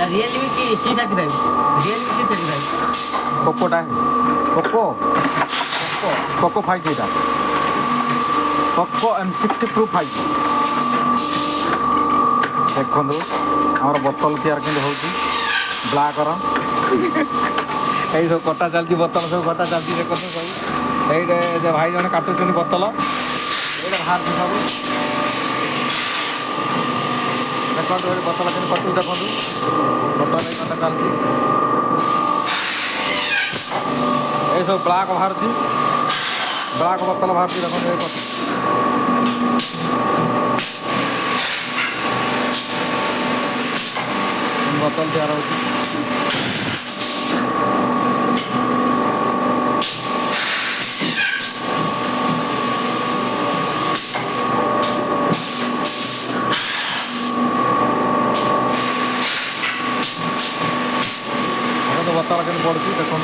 Realme की C35 Realme C35 पोकोटा है Poco Poco 5 एटा Poco M6 Pro 5 देखो आमर बोतल तैयार के ब्लाक यही सब कटा चलती बोतल सब कटा चलती देखो सब ये भाई जन काटुन बोतल ये बाहर सब देखो बोतल के कटु देखो बोतल कटा चलती ये सब ब्लाक बाहर ब्लाक बोतल बाहर देखो बोतल तैयार होती बोतल के पड़ी देखो